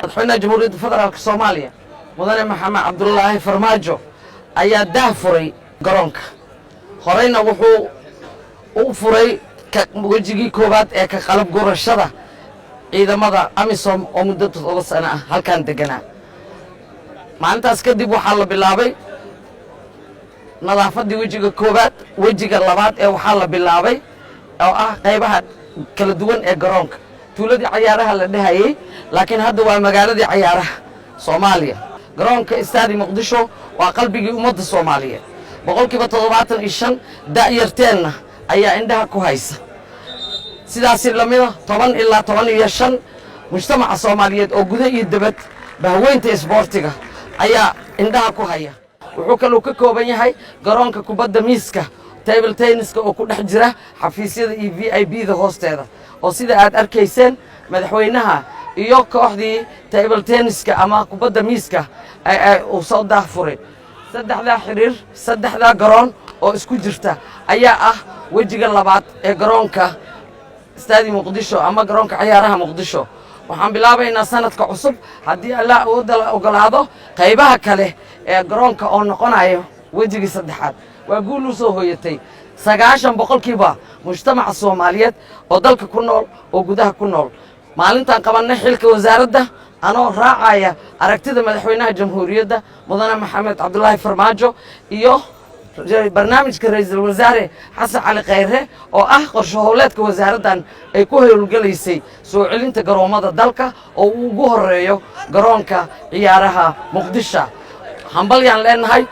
madaxweynaha jamhuuriyadda federaalka soomaaliya mudane maxamed cabdulaahi farmaajo ayaa daah furay garoonka horeyna wuxuu u furay wejigii koowaad ee ka qalab gurashada ciidamada amisom oo muddo 7 sano ah halkan deganaa maalintaas kadib waxaa la bilaabay nadaafadii wejiga koowaad wejiga labaad ee waxaa la bilaabay oo ah qaybaha kala duwan ee garoonka tuuladii ciyaaraha la dhahayay laakiin hadda waa magaaladii ciyaaraha Soomaaliya garoonka istaadi Muqdisho waa qalbigii ummadda Soomaaliyeed boqolkiiba 75 da'yarteena ayaa indhaha ku haysa sidaas lamida 10 ilaa 15 mujtamaca Soomaaliyeed oo gudaha iyo dibadda bahweynta isboortiga ayaa indhaha ku haya wuxuu kaloo ka kooban yahay garoonka kubadda miiska table tenniska oo ku dhex jira xafiisyada iyo VIP-da hoosteeda oo sida aad arkayseen madaxweynaha iyo kooxdii table tenniska ama kubadda miiska uu soo daafuray saddexda garoon oo isku jirta ayaa ah wejiga labaad ee garoonka istaadi Muqdisho ama garoonka ciyaaraha Muqdisho waxaan bilaabaynaa sanadka cusub haddii Allah uu ogolaado qaybaha kale ee garoonka oo noqonayo wejigii saddexaad waa guul u soo hooyatay 90% mujtamaca Soomaaliyeed oo dalka ku nool oo gudaha ku nool maalintan qabanay xilka wasaaradda anoo raacaya aragtida madaxweynaha jamhuuriyadda mudane maxamed cabdulaahi farmaajo iyo barnaamijka ra'iisul wasaare xasan cali khayre oo ah qorshe howleedka wasaaraddan ay ku howlgalaysay soo celinta garoomada dalka oo ugu horeeyo garoonka ciyaaraha Muqdisho hambalyaan leenahay